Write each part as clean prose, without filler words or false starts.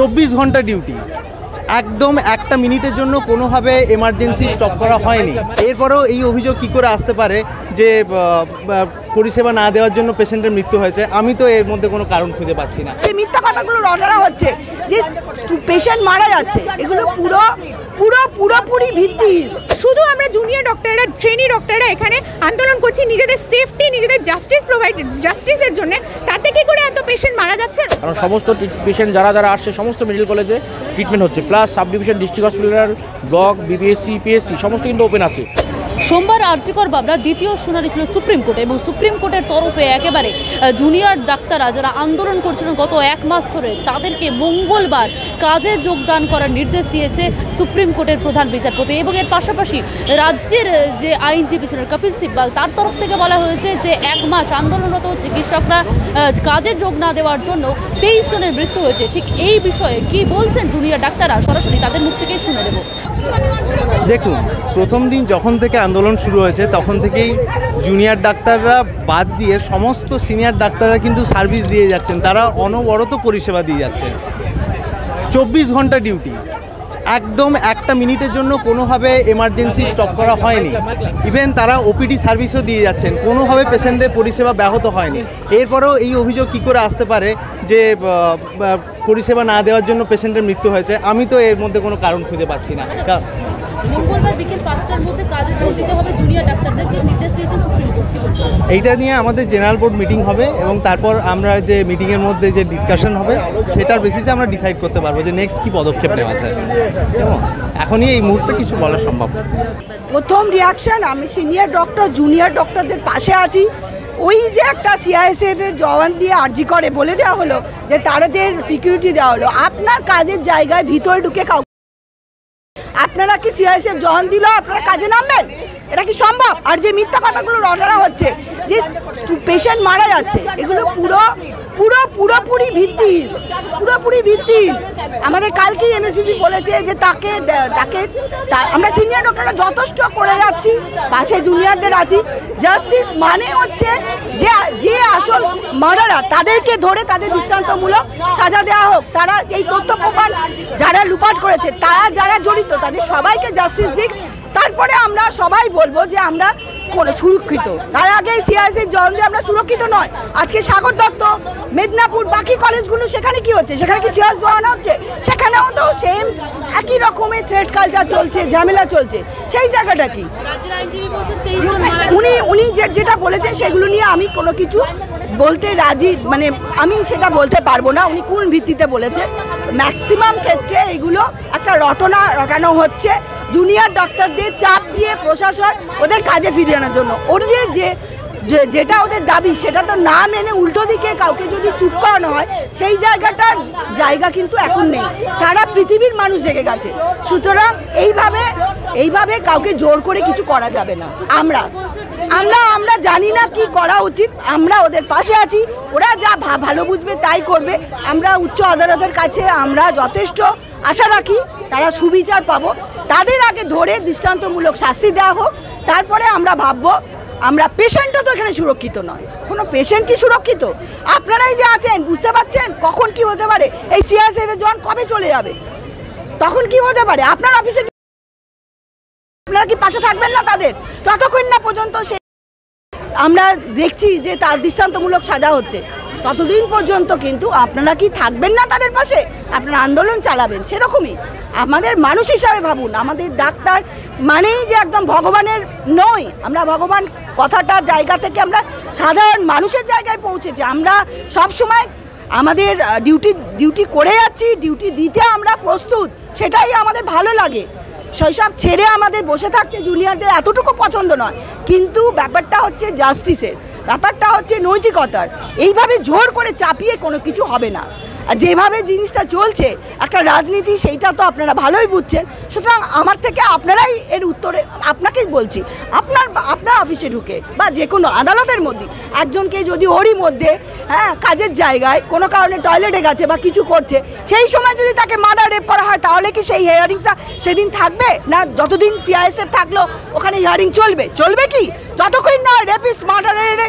24 ঘন্টা ডিউটি, একদম একটা মিনিটের জন্য কোনোভাবে এমার্জেন্সি স্টপ করা হয়নি। এরপরেও এই অভিযোগ কী করে আসতে পারে যে পরিষেবা না দেওয়ার জন্য পেশেন্টের মৃত্যু হয়েছে? আমি তো এর মধ্যে কোনো কারণ খুঁজে পাচ্ছি না। এই মিথ্যা কথাগুলো রটানো হচ্ছে যে পেশেন্ট মারা যাচ্ছে, এগুলো পুরোপুরি ভিত্তিহীন। শুধু আমরা জুনিয়র ডক্টররা, ট্রেনি ডক্টররা এখানে আন্দোলন করছি নিজেদের সেফটি, নিজেদের জাস্টিসের জন্য। তাতে কি করে এত পেশেন্ট মারা যাচ্ছে? কারণ সমস্ত পেশেন্ট যারা আসছে সমস্ত মেডিকেল কলেজে ট্রিটমেন্ট হচ্ছে, plus sub division, district hospital, block, BPSC, PSC সমস্ত কিন্তু ওপেন আছে। সোমবার আরজিকর মামলার দ্বিতীয় শুনানি ছিল সুপ্রিম কোর্টে, এবং সুপ্রিম কোর্টের তরফে একেবারে জুনিয়র ডাক্তাররা যারা আন্দোলন করছিলেন গত 1 মাস ধরে, তাদেরকে মঙ্গলবার কাজে যোগদান করার নির্দেশ দিয়েছে সুপ্রিম কোর্টের প্রধান বিচারপতি। এবং এর পাশাপাশি রাজ্যের যে আইনজীবী ছিলেন কপিল সিব্বাল, তার তরফ থেকে বলা হয়েছে যে 1 মাস আন্দোলনরত চিকিৎসকরা কাজে যোগ না দেওয়ার জন্য 23 জনের মৃত্যু হয়েছে। ঠিক এই বিষয়ে কি বলছেন জুনিয়র ডাক্তাররা, সরাসরি তাদের মুখ থেকেই শুনে নেব। দেখুন, প্রথম দিন যখন থেকে আন্দোলন শুরু হয়েছে তখন থেকেই জুনিয়র ডাক্তাররা বাদ দিয়ে সমস্ত সিনিয়র ডাক্তাররা কিন্তু সার্ভিস দিয়ে যাচ্ছেন, তারা অনবরত পরিষেবা দিয়ে যাচ্ছেন। 24 ঘন্টা ডিউটি, একদম একটা মিনিটের জন্য কোনোভাবে এমার্জেন্সি স্টপ করা হয়নি। ইভেন তারা ওপিডি সার্ভিসও দিয়ে যাচ্ছেন, কোনোভাবে পেশেন্টের পরিষেবা ব্যাহত হয়নি। এরপরেও এই অভিযোগ কী করে আসতে পারে যে পরিষেবা না দেওয়ার জন্য পেশেন্টের মৃত্যু হয়েছে? আমি তো এর মধ্যে কোনো কারণ খুঁজে পাচ্ছি না। মঙ্গলবার বিকেল 5টার মধ্যে কাজে যোগ দিতে হবে জুনিয়র ডাক্তারদেরকে নির্দেশ দিয়েছেন সুপ্রিম কোর্ট। এইটা নিয়ে আমাদের জেনারেল বোর্ড মিটিং হবে, এবং তারপর আমরা যে মিটিংয়ের মধ্যে যে ডিসকাশন হবে সেটার বেসিসে আমরা ডিসাইড করতে পারবো যে নেক্সট কী পদক্ষেপ নেওয়া যায়। এবং এখনই এই মুহূর্তে কিছু বলা সম্ভব। প্রথম রিয়াকশন, আমি সিনিয়র ডক্টর জুনিয়র ডক্টরদের পাশে আছি। ওই যে একটা সিআইএসএফ এর জওয়ান দিয়ে আর্জি করে বলে দেওয়া হলো যে তাদের সিকিউরিটি দেওয়া হলো, আপনার কাজের জায়গায় ভিতরে ঢুকে আপনারা কি সিআইএসএফ জওয়ান দিল আপনারা কাজে নামবেন? এটা কি সম্ভব? আর যে মিথ্যা কথাগুলো রটানো হচ্ছে যে পেশেন্ট মারা যাচ্ছে, এগুলো পুরোপুরি ভিত্তিহীন। আমাদের কালকেই এমএসপিপি বলেছে যে তাকে আমরা সিনিয়র ডক্টররা যথেষ্ট করে যাচ্ছি, পাশে জুনিয়রদের আছি। জাস্টিস মানে হচ্ছে যে আসল মার্ডারার তাদেরকে ধরে তাদের দৃষ্টান্তমূলক সাজা দেওয়া হোক। তারা এই তথ্য প্রমাণ যারা লুপাট করেছে, যারা জড়িত, তাদের সবাইকে জাস্টিস দিক। তারপরে আমরা সবাই বলবো যে আমরা সুরক্ষিত। তার আগে সিআইএসএফ জওয়ান দিয়ে আমরা সুরক্ষিত নয়। আজকে সাগর দত্ত, মেদিনীপুর, বাকি কলেজগুলো, সেখানে কি হচ্ছে? সেখানে কি সিআইএসএফ জওয়ান হচ্ছে? সেখানেও তো সেম একই রকমের থ্রেট কালচার চলছে, ঝামেলা চলছে। সেই জায়গাটা কি? উনি যেটা বলেছেন সেগুলো নিয়ে আমি কোনো কিছু বলতে রাজি, মানে আমি সেটা বলতে পারবো না উনি কোন ভিত্তিতে বলেছেন। ম্যাক্সিমাম ক্ষেত্রে এগুলো একটা রটানো হচ্ছে জুনিয়র ডাক্তারদের চাপ দিয়ে প্রশাসন ওদের কাজে ফিরিয়ে আনার জন্য। ওদের যেটা ওদের দাবি সেটা তো না মেনে উল্টো দিকে কাউকে যদি চুপ করানো হয়, সেই জায়গা কিন্তু এখন নেই। সারা পৃথিবীর মানুষ জেগে গেছে। সুতরাং এইভাবে কাউকে জোর করে কিছু করা যাবে না। আমরা জানি না কি করা উচিত, আমরা ওদের পাশে আছি। ওরা যা ভালো বুঝবে তাই করবে। আমরা উচ্চ আদালতের কাছে আমরা যথেষ্ট আশা রাখি তারা সুবিচার পাবো। তাদের আগে ধরে দৃষ্টান্তমূলক শাস্তি দেওয়া হোক, তারপরে আমরা ভাববো। আমরা পেশেন্টও তো এখানে সুরক্ষিত নয়, কোনো পেশেন্ট কি সুরক্ষিত? আপনারাই যে আছেন বুঝতে পারছেন কখন কি হতে পারে। এই সিআইএসএফ এর জওয়ান কবে চলে যাবে, তখন কি হতে পারে? আপনার অফিসে আপনারা কি পাশে থাকবেন না তাদের? যতক্ষণ না পর্যন্ত আমরা দেখছি যে তার দৃষ্টান্তমূলক সাজা হচ্ছে, ততদিন পর্যন্ত কিন্তু আপনারা কি থাকবেন না তাদের পাশে? আপনারা আন্দোলন চালাবেন। সেরকমই আমাদের মানুষ হিসাবে ভাবুন, আমাদের ডাক্তার মানেই যে একদম ভগবানের নয়। আমরা ভগবান কথাটার জায়গা থেকে আমরা সাধারণ মানুষের জায়গায় পৌঁছেছি। আমরা সব সময় আমাদের ডিউটি করে যাচ্ছি, ডিউটি দিতে আমরা প্রস্তুত, সেটাই আমাদের ভালো লাগে। শৈশব ছেড়ে আমাদের বসে থাকতে জুনিয়রদের এতটুকু পছন্দ নয়। কিন্তু ব্যাপারটা হচ্ছে জাস্টিসের, ব্যাপারটা হচ্ছে নৈতিকতার। এইভাবে জোর করে চাপিয়ে কোনো কিছু হবে না। আর যেভাবে জিনিসটা চলছে একটা রাজনীতি, সেইটা তো আপনারা ভালোই বুঝছেন। সুতরাং আমার থেকে আপনারাই এর উত্তরে আপনাকেই বলছি, আপনার অফিসে ঢুকে বা যে কোনো আদালতের মধ্যে একজনকে যদি ওরই মধ্যে কাজের জায়গায় কোনো কারণে টয়লেটে গেছে বা কিছু করছে, সেই সময় যদি তাকে মার্ডার রেপ করা হয়, তাহলে কি সেই হিয়ারিংটা সেদিন থাকবে না? যতদিন সিআইএসএফ থাকলো ওখানে হিয়ারিং চলবে কি? যতক্ষণ না রেপিস্ট মার্ডারের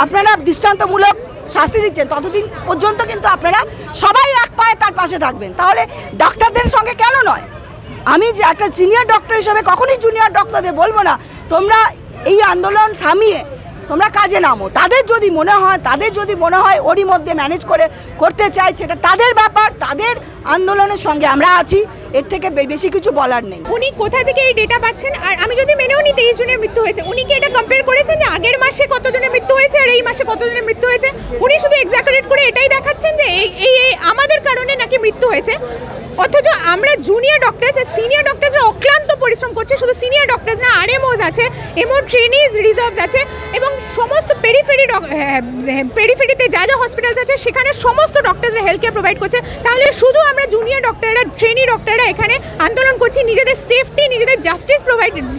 আপনারা দৃষ্টান্তমূলক শাস্তি দিচ্ছেন ততদিন পর্যন্ত কিন্তু আপনারা সবাই এক পায়ে তার পাশে থাকবেন। তাহলে ডাক্তারদের সঙ্গে কেন নয়? আমি যে একটা সিনিয়র ডক্টর হিসেবে কখনোই জুনিয়র ডক্টরদের বলবো না তোমরা এই আন্দোলন থামিয়ে তোমরা কাজে নামো। তাদের যদি মনে হয় ওরই মধ্যে ম্যানেজ করতে চাই, সেটা তাদের ব্যাপার, তাদের আন্দোলনের সঙ্গে আমরা আছি, এর থেকে বেশি কিছু বলার নেই। উনি কোথা থেকে এই ডেটা পাচ্ছেন? আর আমি যদি মেনেও নিই 23 জনের মৃত্যু হয়েছে, উনি কি এটা কম্পেয়ার করেছেন যে আগের মাসে কতজনের মৃত্যু হয়েছে আর এই মাসে কতজনের মৃত্যু হয়েছে? উনি শুধু এক্সাজারেট করে এটাই দেখাচ্ছেন যে এই আমাদের কারণে নাকি মৃত্যু হয়েছে, অথচ আমরা জুনিয়র ডক্টরস আর সিনিয়র ডক্টরসরা অক্লান্ত পরিশ্রম করছে। শুধু সিনিয়র ডক্টরস না, আরএমওস আছে, এমও ট্রেনিজ রিজার্ভস আছে এবং সমস্ত পেরিফেরিতে যা হসপিটালস আছে সেখানে সমস্ত ডক্টরসরা হেলথ কেয়ার প্রোভাইড করছে। তাহলে শুধু আমরা জুনিয়র ডক্টররা, ট্রেনি ডক্টররা এখানে আন্দোলন করছি নিজেদের সেফটি, নিজেদের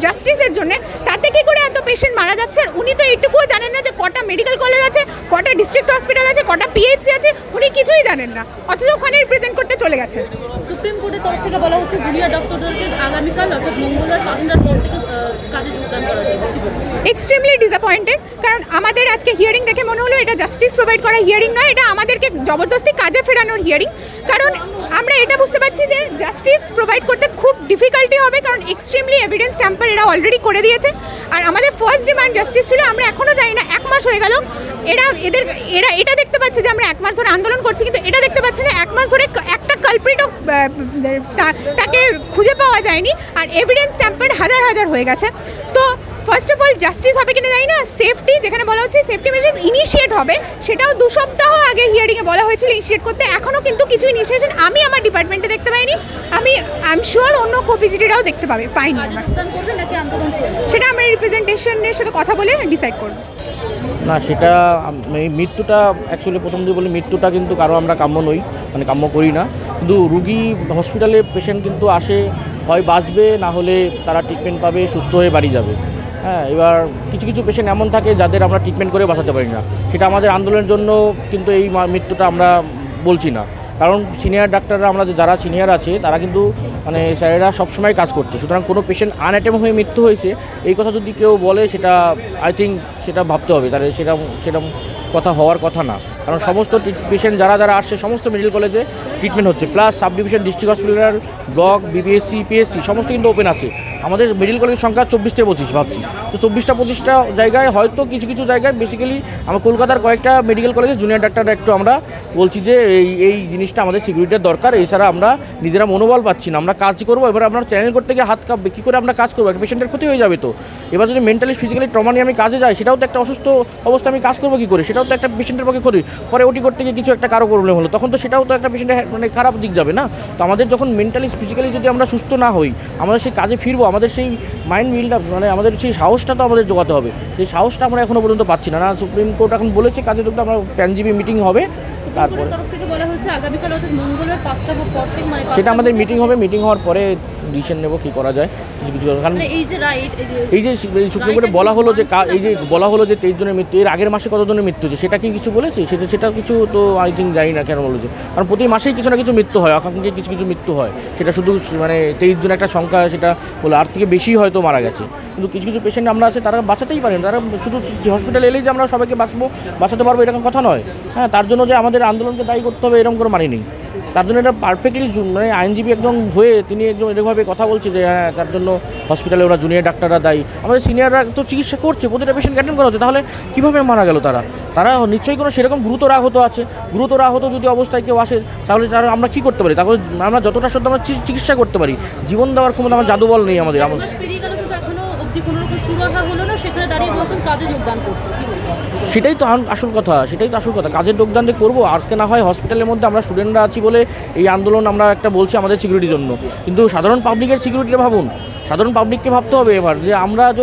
জাস্টিসের জন্য, তাতে কি করে এত পেশেন্ট মারা যাচ্ছে? উনি তো এইটুকুও জানেন না যে কটা মেডিকেল কলেজ আছে, কটা ডিস্ট্রিক্ট হসপিটাল আছে, কটা পিএইচসি আছে, উনি কিছুই জানেন না, অথচ ওখানে রিপ্রেজেন্ট করতে চলে গেছেন। সুপ্রিম কোর্টের তরফ থেকে বলা হচ্ছে জুনিয়র ডক্টরদেরকে আগামীকাল অর্থাৎ মঙ্গলবার 5টার পর থেকে কাজে যোগদান করার জন্য। এক্সট্রিমলি ডিসঅ্যাপয়েন্টেড, কারণ আমাদের আজকে হিয়ারিং দেখে মনে হলো এটা জাস্টিস প্রোভাইড করা হিয়ারিং নয়, এটা আমাদেরকে জবরদস্তি কাজে ফেরানোর হিয়ারিং। কারণ আমরা এটা বুঝতে পারছি যে জাস্টিস প্রোভাইড করতে খুব ডিফিকাল্টি হবে, কারণ এক্সট্রিমলি এভিডেন্স ট্যাম্পার এরা অলরেডি করে দিয়েছে। আর আমাদের ফার্স্ট ডিমান্ড জাস্টিস ছিল, আমরা এখনও জানি না, 1 মাস হয়ে গেল, এরা এটা দেখতে পাচ্ছে যে আমরা 1 মাস ধরে আন্দোলন করছি, কিন্তু এটা দেখতে পাচ্ছে না 1 মাস ধরে একটা কালপ্রিটও তাকে খুঁজে পাওয়া যায়নি, আর এভিডেন্স ট্যাম্পার হাজার হয়ে গেছে। তো ফার্স্ট অফ অল জাস্টিস হবে কিনা জানি না, সেফটি যেখানে বলা হচ্ছে সেফটি মেজার্স ইনিশিয়েট হবে, সেটাও 2 সপ্তাহ আগে হিয়ারিংয়ে বলা হয়েছিল ইনিশিয়েট করতে, এখনও কিন্তু কিছু ইনিশিয়েশন আমি আমার ডিপার্টমেন্টে দেখতে পাইনি। আই এম শিওর অন্য কোপিজিটিরাও দেখতে পাইনি আমরা। সেটা আমরা রিপ্রেজেন্টেশনের সাথে কথা বলে ডিসাইড করব। না, সেটা মৃত্যুটা অ্যাকচুয়ালি প্রথম দিয়ে বলি, মৃত্যুটা কিন্তু কারো আমরা কাম্য নই, মানে কাম্য করি না। কিন্তু রুগী হসপিটালে পেশেন্ট কিন্তু আসে, হয় বাঁচবে, না হলে তারা ট্রিটমেন্ট পাবে, সুস্থ হয়ে বাড়ি যাবে। হ্যাঁ, এবার কিছু পেশেন্ট এমন থাকে যাদের আমরা ট্রিটমেন্ট করে বাঁচাতে পারি না, সেটা আমাদের আন্দোলনের জন্য কিন্তু এই মৃত্যুটা আমরা বলছি না। কারণ সিনিয়র ডাক্তাররা, আমরা যারা সিনিয়র আছে তারা কিন্তু মানে স্যারেরা সবসময় কাজ করছে, সুতরাং কোনো পেশেন্ট আনঅ্যাটেম্প হয়ে মৃত্যু হয়েছে এই কথা যদি কেউ বলে, সেটা আই থিঙ্ক সেটা ভাবতে হবে, তাহলে সেটা কথা হওয়ার কথা না। কারণ সমস্ত পেশেন্ট যারা আসছে সমস্ত মেডিকেল কলেজে ট্রিটমেন্ট হচ্ছে, plus sub division, district hospital, block, BPSC, PSC সমস্ত কিন্তু ওপেন আছে। আমাদের মেডিকেল কলেজের সংখ্যা 24 থেকে 25 ভাবছি, তো 24টা জায়গায় হয়তো কিছু জায়গায় বেসিক্যালি আমার কলকাতার কয়েকটা মেডিকেল কলেজে জুনিয়র ডাক্তাররা একটু আমরা বলছি যে এই জিনিসটা আমাদের সিকিউরিটির দরকার, এছাড়া আমরা নিজেরা মনোবল পাচ্ছি না, আমরা কাজ করবো। এবার আমরা চ্যানেল করতে গিয়ে হাত কাঁপবে, কী করে আমরা কাজ করবো? একটা পেশেন্টের ক্ষতি হয়ে যাবে। তো এবার যদি মেন্টালি ফিজিক্যালি ট্রমা নিয়ে আমি কাজে যাই, সেটাও তো একটা অসুস্থ অবস্থা, আমি কাজ করবো কী করে? সেটাও তো একটা পেশেন্টের পক্ষে ক্ষতি। পরে ওটি করতে গিয়ে কিছু একটা কারো প্রবলেম হলো, তখন তো সেটাও তো একটা পেশেন্টের মানে খারাপ দিক যাবে না। তো আমাদের যখন মেন্টালি ফিজিক্যালি যদি আমরা সুস্থ না হই, আমরা সেই কাজে ফিরবো, আমাদের সেই মাইন্ড বিল্ড আপ, মানে আমাদের সেই সাহসটা তো আমাদের জোগাতে হবে। সেই সাহসটা আমরা এখনও পর্যন্ত পাচ্ছি না। সুপ্রিম কোর্ট এখন বলেছে কাজে যোগদান, আমরা প্যানজিবি মিটিং হবে, তারপরে সেটা আমাদের মিটিং হবে। মিটিং হওয়ার পরে ডিসিশন নেব কী করা যায়। কিছু কারণ এই যে সুপ্রিম কোর্টে বলা হলো যে 23 জনের মৃত্যু, এর আগের মাসে কতজনের মৃত্যু হচ্ছে সেটা কি কিছু বলেছে? সেটা কিছু তো আই থিঙ্ক জানি না কেন বলেছে, কারণ প্রতি মাসেই কিছু না কিছু মৃত্যু হয়, আকাঙ্ক্ষিত কিছু মৃত্যু হয়। সেটা শুধু মানে 23 জনের একটা সংখ্যা, সেটা বলে আর থেকে বেশি হয়তো মারা গেছে। কিন্তু কিছু পেশেন্ট আমরা আছে তারা বাঁচাতেই পারেন, তারা শুধু হসপিটালে এলেই যে আমরা সবাইকে বাঁচাতে পারবো এরকম কথা নয়। হ্যাঁ, তার জন্য যে আমাদের আন্দোলনকে দায়ী করতে হবে এরকম কোনো মানে নেই। তার জন্য এটা পারফেক্টলি মানে আইনজীবী একদম হয়ে তিনি একদম এরকমভাবে কথা বলছে যে হ্যাঁ, তার জন্য হসপিটালে ওরা জুনিয়র ডাক্তাররা দায়ী। আমাদের সিনিয়ররা তো চিকিৎসা করছে, প্রতিটা পেশেন্ট অ্যাটেন্ড করা হচ্ছে, তাহলে কীভাবে মারা গেল তারা নিশ্চয়ই কোনো সেরকম গুরুতর আহত আছে। গুরুতর আহত যদি অবস্থায় কেউ আসে, তাহলে তারা আমরা কী করতে পারি? তাহলে আমরা যতটা সত্য আমরা চিকিৎসা করতে পারি, জীবন দেওয়ার ক্ষমতা আমার জাদুবল নেই আমাদের। সেটাই তো আসল কথা, কাজের যোগদান যে করবো। আজকে না হয় হসপিটালের মধ্যে আমরা স্টুডেন্টরা আছি বলে এই আন্দোলন আমরা একটা বলছি আমাদের সিকিউরিটির জন্য, কিন্তু সাধারণ পাবলিকের সিকিউরিটিটা ভাবুন। সাধারণ পাবলিককে ভাবতে হবে এবার যে আমরা যে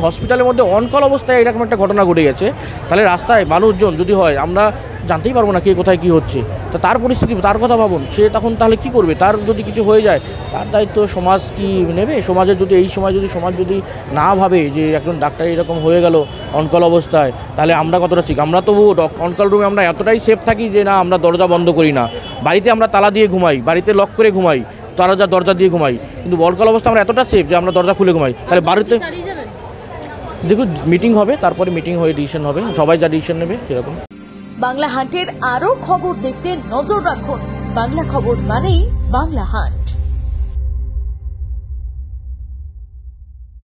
হসপিটালের মধ্যে অনকল অবস্থায় এরকম একটা ঘটনা ঘটে গেছে, তাহলে রাস্তায় মানুষজন যদি হয় আমরা জানতেই পারবো না কে কোথায় কী হচ্ছে। তো তার পরিস্থিতি, তার কথা ভাবুন, সে তখন তাহলে কী করবে? তার যদি কিছু হয়ে যায় তার দায়িত্ব সমাজ কি নেবে? সমাজের যদি এই সময় যদি সমাজ যদি না ভাবে যে একজন ডাক্তার এরকম হয়ে গেল অনকল অবস্থায়, তাহলে আমরা কতটা ঠিক? আমরা তবু অনকল রুমে আমরা এতটাই সেফ থাকি যে না, আমরা দরজা বন্ধ করি না, বাড়িতে আমরা তালা দিয়ে ঘুমাই, বাড়িতে লক করে ঘুমাই, দরজা দিয়ে ঘুমাই, কিন্তু অনকল অবস্থা আমরা এতটা সেফ যে আমরা দরজা খুলে ঘুমাই। তাহলে বাড়িতে দেখুন মিটিং হবে, তারপরে মিটিং হয়ে ডিসিশন হবে, সবাই যা ডিসিশন নেবে সেরকম। বাংলা হান্টের আরও খবর দেখতে নজর রাখুন। বাংলা খবর মানেই বাংলা হান্ট।